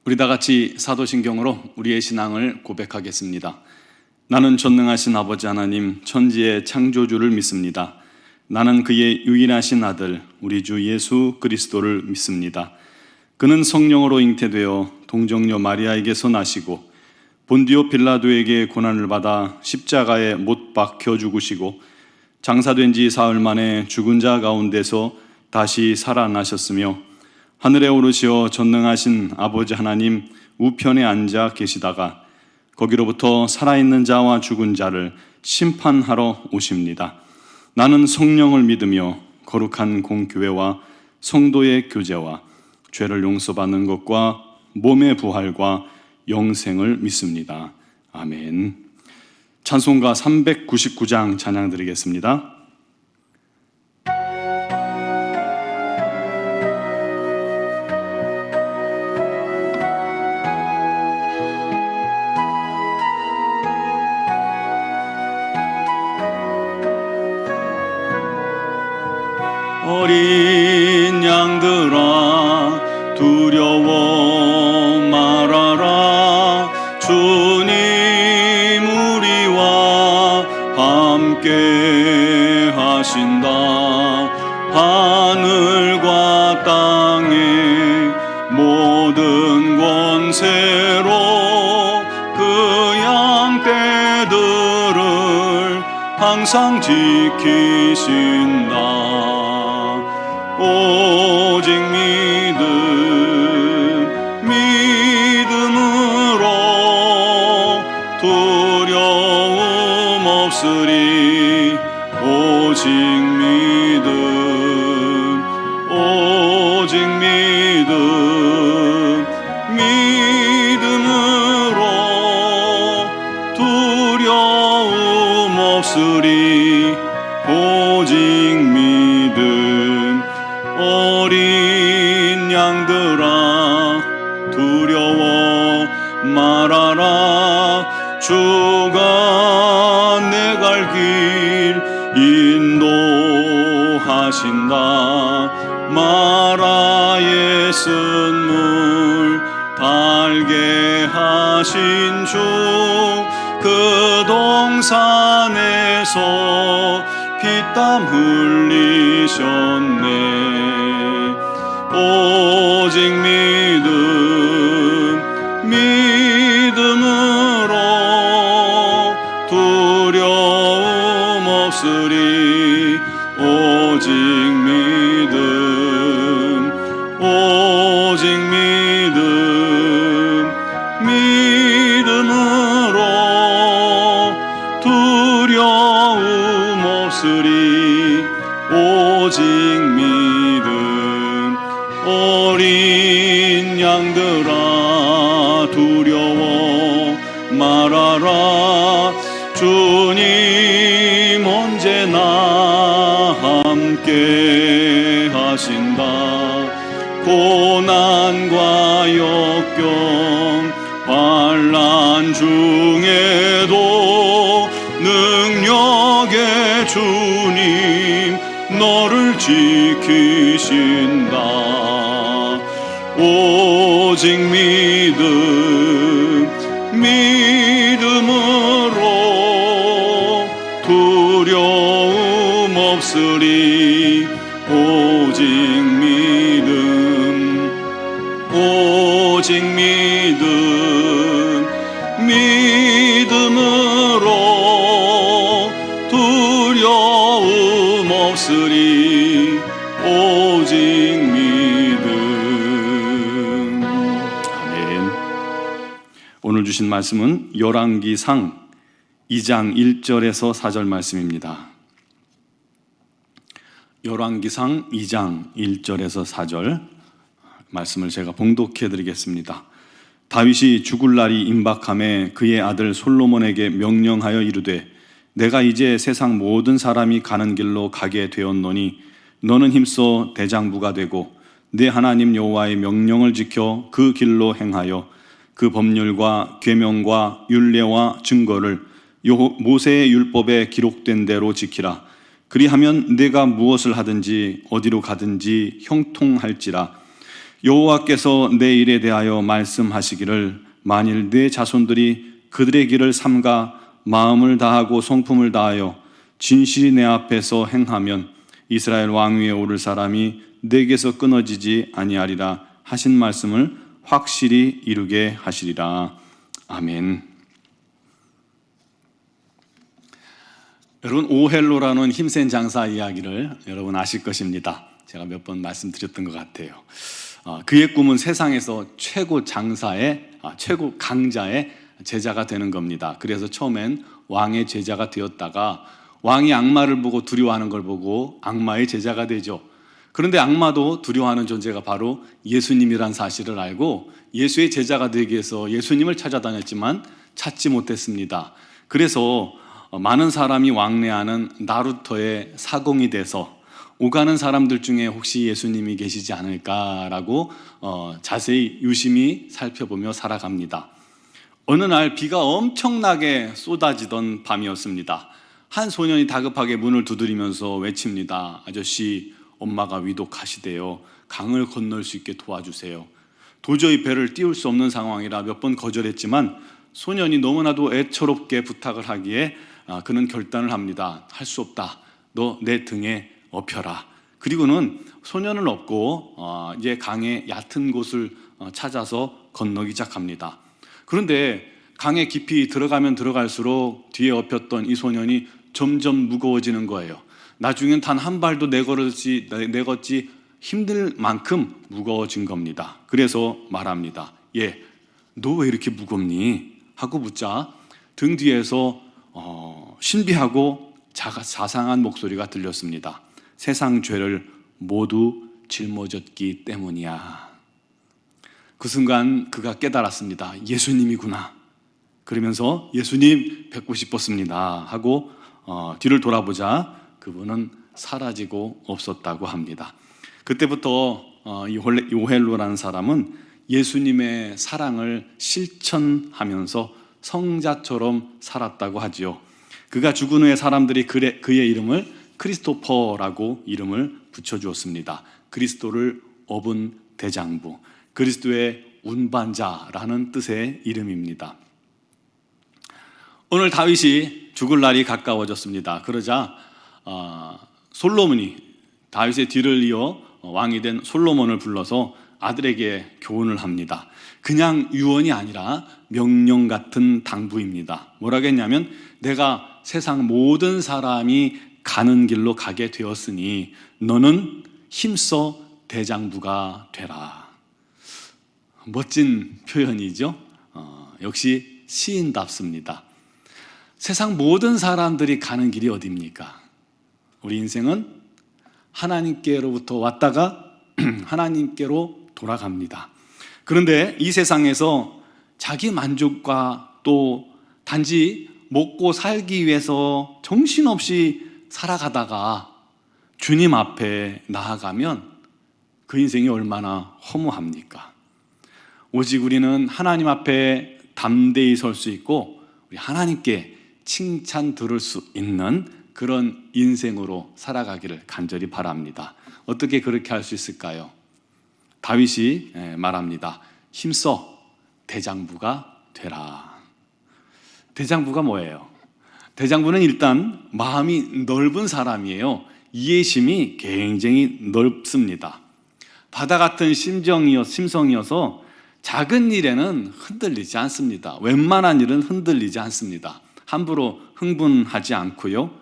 우리 다 같이 사도신경으로 우리의 신앙을 고백하겠습니다. 나는 전능하신 아버지 하나님 천지의 창조주를 믿습니다. 나는 그의 유일하신 아들 우리 주 예수 그리스도를 믿습니다. 그는 성령으로 잉태되어 동정녀 마리아에게서 나시고 본디오 빌라도에게 고난을 받아 십자가에 못 박혀 죽으시고 장사된 지 사흘 만에 죽은 자 가운데서 다시 살아나셨으며 하늘에 오르시어 전능하신 아버지 하나님 우편에 앉아 계시다가 거기로부터 살아있는 자와 죽은 자를 심판하러 오십니다. 나는 성령을 믿으며 거룩한 공교회와 성도의 교제와 죄를 용서받는 것과 몸의 부활과 영생을 믿습니다. 아멘. 찬송가 399장 찬양 드리겠습니다. 어린 양들아 두려워 말아라. 주님 우리와 함께 하신다. 하늘과 땅의 모든 권세로 그 양떼들을 항상 지키신다. 오직 믿음으로 두려움 없으리. 오직 믿음으로 두려움 없으리. 오직 믿음. 어린 양들아 두려워 말아라. 주가 내 갈 길 인도하신다. 마라의 쓴물 달게 하신 주 그 동산에서 피땀 흘리셨네. 오직 믿음으로 두려움 없으리. 오직 믿음으로 두려움 없으리. 오직 믿음. 어린 양들아 두려워 말아라. 주님 언제나 함께 하신다. 고난과 역경 환난 중에도 능력의 주님 너를 지키신다. 오직 믿음으로 두려움 없으리. 오직 믿음으로 두려움 없으리. 오직 믿음. 아멘. 오늘 주신 말씀은 열왕기상 2장 1절에서 4절 말씀입니다. 열왕기상 2장 1절에서 4절 말씀을 제가 봉독해 드리겠습니다. 다윗이 죽을 날이 임박함에 그의 아들 솔로몬에게 명령하여 이르되 내가 이제 세상 모든 사람이 가는 길로 가게 되었노니 너는 힘써 대장부가 되고 내 하나님 여호와의 명령을 지켜 그 길로 행하여 그 법률과 계명과 율례와 증거를 모세의 율법에 기록된 대로 지키라. 그리하면 내가 무엇을 하든지 어디로 가든지 형통할지라. 여호와께서 내 일에 대하여 말씀하시기를 만일 내 자손들이 그들의 길을 삼가 마음을 다하고 성품을 다하여 진실이 내 앞에서 행하면 이스라엘 왕위에 오를 사람이 내게서 끊어지지 아니하리라 하신 말씀을 확실히 이루게 하시리라. 아멘. 여러분, 오헬로라는 힘센 장사 이야기를 여러분 아실 것입니다. 제가 몇 번 말씀드렸던 것 같아요. 그의 꿈은 세상에서 최고 장사의 최고 강자의 제자가 되는 겁니다. 그래서 처음엔 왕의 제자가 되었다가 왕이 악마를 보고 두려워하는 걸 보고 악마의 제자가 되죠. 그런데 악마도 두려워하는 존재가 바로 예수님이란 사실을 알고 예수의 제자가 되기 위해서 예수님을 찾아다녔지만 찾지 못했습니다. 그래서 많은 사람이 왕래하는 나루터의 사공이 돼서 오가는 사람들 중에 혹시 예수님이 계시지 않을까라고 자세히 유심히 살펴보며 살아갑니다. 어느 날 비가 엄청나게 쏟아지던 밤이었습니다. 한 소년이 다급하게 문을 두드리면서 외칩니다. 아저씨, 엄마가 위독하시대요. 강을 건널 수 있게 도와주세요. 도저히 배를 띄울 수 없는 상황이라 몇 번 거절했지만 소년이 너무나도 애처롭게 부탁을 하기에 그는 결단을 합니다. 할 수 없다. 너 내 등에 업혀라. 그리고는 소년을 업고 이제 강의 얕은 곳을 찾아서 건너기 시작합니다. 그런데 강에 깊이 들어가면 들어갈수록 뒤에 업혔던 이 소년이 점점 무거워지는 거예요. 나중엔 단 한 발도 내걷지 힘들 만큼 무거워진 겁니다. 그래서 말합니다. 얘, 너 왜 이렇게 무겁니? 하고 묻자 등 뒤에서 신비하고 자상한 목소리가 들렸습니다. 세상 죄를 모두 짊어졌기 때문이야. 그 순간 그가 깨달았습니다. 예수님이구나. 그러면서 예수님 뵙고 싶었습니다 하고 뒤를 돌아보자 그분은 사라지고 없었다고 합니다. 그때부터 이 오헬로라는 사람은 예수님의 사랑을 실천하면서 성자처럼 살았다고 하지요. 그가 죽은 후에 사람들이 그의 이름을 크리스토퍼라고 이름을 붙여주었습니다. 그리스도를 업은 대장부, 그리스도의 운반자라는 뜻의 이름입니다. 오늘 다윗이 죽을 날이 가까워졌습니다. 그러자 솔로몬이 다윗의 뒤를 이어 왕이 된 솔로몬을 불러서 아들에게 교훈을 합니다. 그냥 유언이 아니라 명령 같은 당부입니다. 뭐라고 했냐면 내가 세상 모든 사람이 가는 길로 가게 되었으니 너는 힘써 대장부가 되라. 멋진 표현이죠. 역시 시인답습니다. 세상 모든 사람들이 가는 길이 어디입니까? 우리 인생은 하나님께로부터 왔다가 하나님께로 돌아갑니다. 그런데 이 세상에서 자기 만족과 또 단지 먹고 살기 위해서 정신없이 살아가다가 주님 앞에 나아가면 그 인생이 얼마나 허무합니까? 오직 우리는 하나님 앞에 담대히 설 수 있고 우리 하나님께 칭찬 들을 수 있는 그런 인생으로 살아가기를 간절히 바랍니다. 어떻게 그렇게 할 수 있을까요? 다윗이 말합니다. 힘써 대장부가 되라. 대장부가 뭐예요? 대장부는 일단 마음이 넓은 사람이에요. 이해심이 굉장히 넓습니다. 바다 같은 심성이어서 작은 일에는 흔들리지 않습니다. 웬만한 일은 흔들리지 않습니다. 함부로 흥분하지 않고요.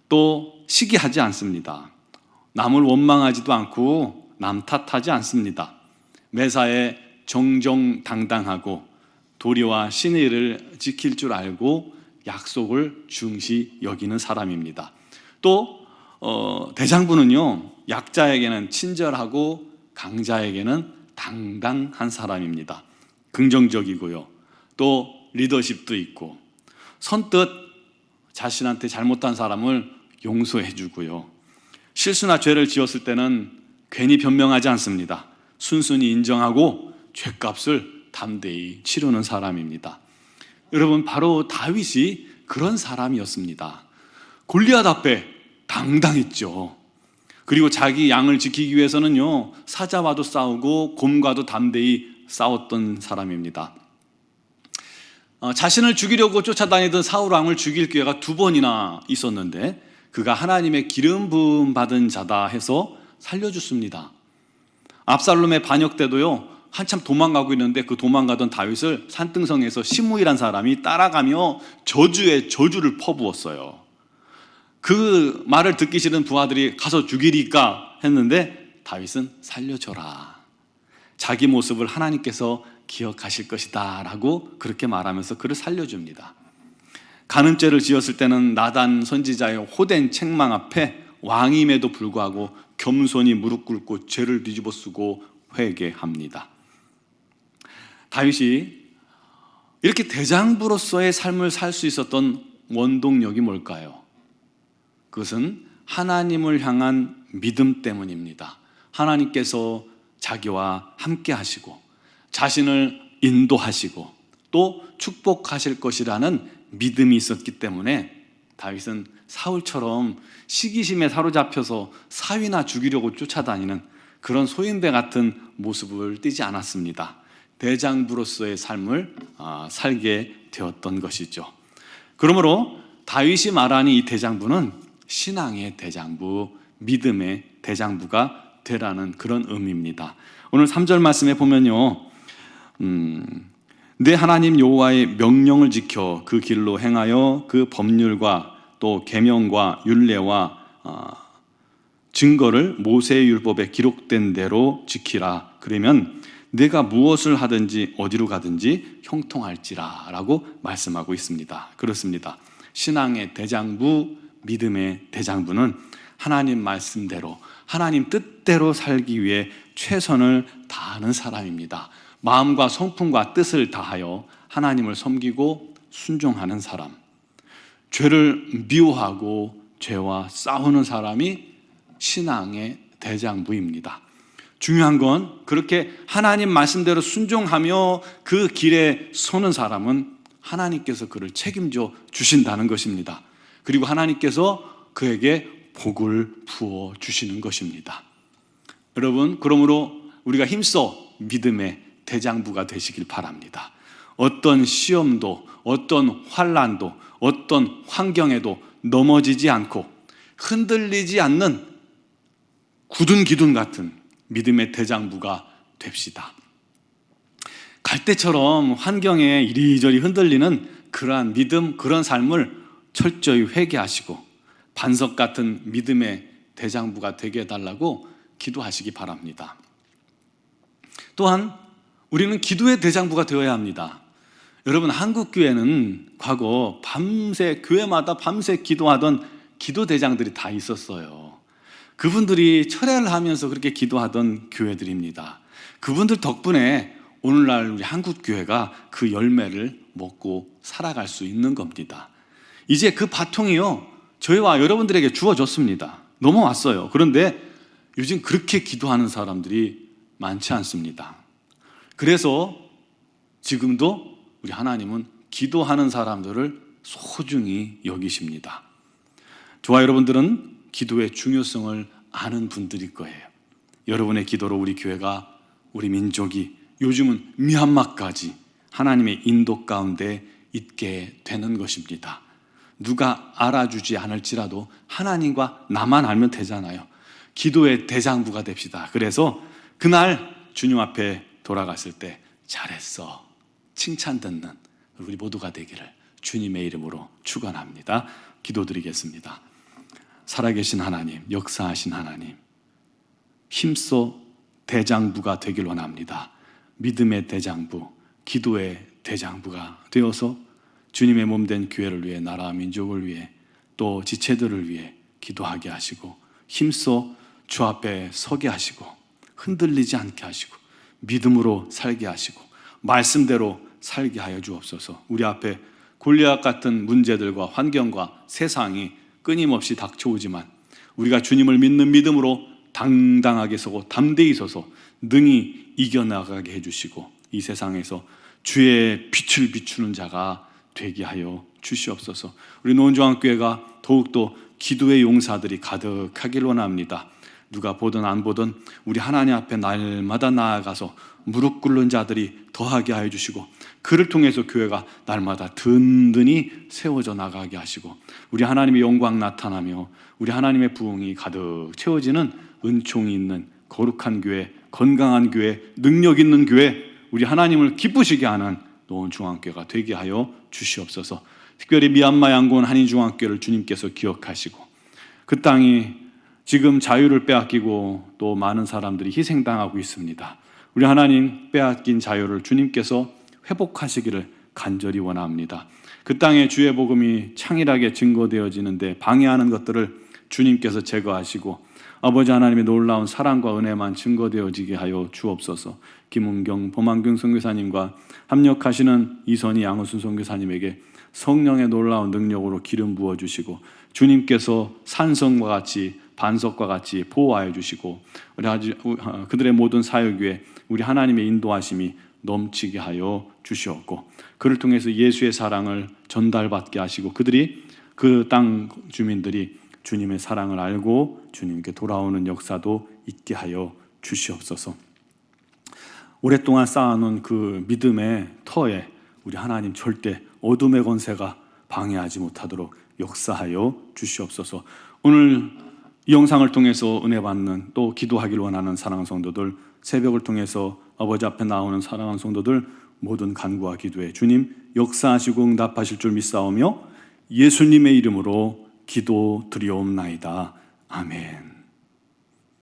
또 시기하지 않습니다. 남을 원망하지도 않고 남 탓하지 않습니다. 매사에 정정당당하고 도리와 신의를 지킬 줄 알고 약속을 중시 여기는 사람입니다. 또 대장부는요, 약자에게는 친절하고 강자에게는 당당한 사람입니다. 긍정적이고요. 또 리더십도 있고 선뜻 자신한테 잘못한 사람을 용서해 주고요. 실수나 죄를 지었을 때는 괜히 변명하지 않습니다. 순순히 인정하고 죄값을 담대히 치르는 사람입니다. 여러분, 바로 다윗이 그런 사람이었습니다. 골리앗 앞에 당당했죠. 그리고 자기 양을 지키기 위해서는요, 사자와도 싸우고 곰과도 담대히 싸웠던 사람입니다. 자신을 죽이려고 쫓아다니던 사울 왕을 죽일 기회가 2번이나 있었는데 그가 하나님의 기름 부음 받은 자다 해서 살려줬습니다. 압살롬의 반역 때도요, 한참 도망가고 있는데 그 도망가던 다윗을 산등성에서 시므이란 사람이 따라가며 저주에 저주를 퍼부었어요. 그 말을 듣기 싫은 부하들이 가서 죽이리까 했는데 다윗은 살려줘라, 자기 모습을 하나님께서 기억하실 것이다 라고 그렇게 말하면서 그를 살려줍니다. 간음죄를 지었을 때는 나단 선지자의 호된 책망 앞에 왕임에도 불구하고 겸손히 무릎 꿇고 죄를 뒤집어 쓰고 회개합니다. 다윗이 이렇게 대장부로서의 삶을 살 수 있었던 원동력이 뭘까요? 그것은 하나님을 향한 믿음 때문입니다. 하나님께서 자기와 함께 하시고 자신을 인도하시고 또 축복하실 것이라는 믿음이 있었기 때문에 다윗은 사울처럼 시기심에 사로잡혀서 사위나 죽이려고 쫓아다니는 그런 소인배 같은 모습을 띠지 않았습니다. 대장부로서의 삶을 살게 되었던 것이죠. 그러므로 다윗이 말하는 이 대장부는 신앙의 대장부, 믿음의 대장부가 되라는 그런 의미입니다. 오늘 3절 말씀에 보면요, 내 하나님 여호와의 명령을 지켜 그 길로 행하여 그 법률과 또 계명과 율례와 증거를 모세의 율법에 기록된 대로 지키라. 그러면 내가 무엇을 하든지 어디로 가든지 형통할지라 라고 말씀하고 있습니다. 그렇습니다. 신앙의 대장부, 믿음의 대장부는 하나님 말씀대로, 하나님 뜻대로 살기 위해 최선을 다하는 사람입니다. 마음과 성품과 뜻을 다하여 하나님을 섬기고 순종하는 사람, 죄를 미워하고 죄와 싸우는 사람이 신앙의 대장부입니다. 중요한 건 그렇게 하나님 말씀대로 순종하며 그 길에 서는 사람은 하나님께서 그를 책임져 주신다는 것입니다. 그리고 하나님께서 그에게 복을 부어 주시는 것입니다. 여러분, 그러므로 우리가 힘써 믿음의 대장부가 되시길 바랍니다. 어떤 시험도, 어떤 환난도, 어떤 환경에도 넘어지지 않고 흔들리지 않는 굳은 기둥 같은 믿음의 대장부가 됩시다. 갈대처럼 환경에 이리저리 흔들리는 그러한 믿음, 그런 삶을 철저히 회개하시고 반석 같은 믿음의 대장부가 되게 해달라고 기도하시기 바랍니다. 또한 우리는 기도의 대장부가 되어야 합니다. 여러분, 한국교회는 과거 밤새, 교회마다 밤새 기도하던 기도대장들이 다 있었어요. 그분들이 철야를 하면서 그렇게 기도하던 교회들입니다. 그분들 덕분에 오늘날 우리 한국교회가 그 열매를 먹고 살아갈 수 있는 겁니다. 이제 그 바통이요, 저희와 여러분들에게 주어졌습니다. 넘어왔어요. 그런데 요즘 그렇게 기도하는 사람들이 많지 않습니다. 그래서 지금도 우리 하나님은 기도하는 사람들을 소중히 여기십니다. 저와 여러분들은 기도의 중요성을 아는 분들일 거예요. 여러분의 기도로 우리 교회가, 우리 민족이, 요즘은 미얀마까지 하나님의 인도 가운데 있게 되는 것입니다. 누가 알아주지 않을지라도 하나님과 나만 알면 되잖아요. 기도의 대장부가 됩시다. 그래서 그날 주님 앞에 돌아갔을 때 잘했어, 칭찬 듣는 우리 모두가 되기를 주님의 이름으로 축원합니다. 기도드리겠습니다. 살아계신 하나님, 역사하신 하나님, 힘써 대장부가 되길 원합니다. 믿음의 대장부, 기도의 대장부가 되어서 주님의 몸된 교회를 위해, 나라와 민족을 위해, 또 지체들을 위해 기도하게 하시고 힘써 주 앞에 서게 하시고 흔들리지 않게 하시고 믿음으로 살게 하시고 말씀대로 살게 하여 주옵소서. 우리 앞에 골리앗 같은 문제들과 환경과 세상이 끊임없이 닥쳐오지만 우리가 주님을 믿는 믿음으로 당당하게 서고 담대히 서서 능히 이겨나가게 해주시고 이 세상에서 주의 빛을 비추는 자가 되게 하여 주시옵소서. 우리 노원중앙교회가 더욱더 기도의 용사들이 가득하길 원합니다. 누가 보든 안 보든 우리 하나님 앞에 날마다 나아가서 무릎 꿇는 자들이 더하게 하여 주시고, 그를 통해서 교회가 날마다 든든히 세워져 나가게 하시고, 우리 하나님의 영광 나타나며 우리 하나님의 부흥이 가득 채워지는 은총이 있는 거룩한 교회, 건강한 교회, 능력 있는 교회, 우리 하나님을 기쁘시게 하는 노원중앙교회가 되게 하여 주시옵소서. 특별히 미얀마 양곤 한인중앙교회를 주님께서 기억하시고, 그 땅이 지금 자유를 빼앗기고 또 많은 사람들이 희생당하고 있습니다. 우리 하나님 빼앗긴 자유를 주님께서 회복하시기를 간절히 원합니다. 그 땅에 주의 복음이 창일하게 증거되어지는데 방해하는 것들을 주님께서 제거하시고 아버지 하나님의 놀라운 사랑과 은혜만 증거되어지게 하여 주옵소서. 김은경, 범한경 선교사님과 합력하시는 이선희, 양우순 선교사님에게 성령의 놀라운 능력으로 기름 부어주시고 주님께서 산성과 같이 반석과 같이 보호하여 주시고 그들의 모든 사역에 우리 하나님의 인도하심이 넘치게 하여 주시옵고, 그를 통해서 예수의 사랑을 전달받게 하시고 그들이, 그 땅 주민들이 주님의 사랑을 알고 주님께 돌아오는 역사도 있게 하여 주시옵소서. 오랫동안 쌓아놓은 그 믿음의 터에 우리 하나님 절대 어둠의 권세가 방해하지 못하도록 역사하여 주시옵소서. 오늘 이 영상을 통해서 은혜 받는, 또 기도하길 원하는 사랑하는 성도들, 새벽을 통해서 아버지 앞에 나오는 사랑하는 성도들 모든 간구와 기도에 주님 역사하시고 응답하실 줄 믿사오며 예수님의 이름으로 기도 드리옵나이다. 아멘.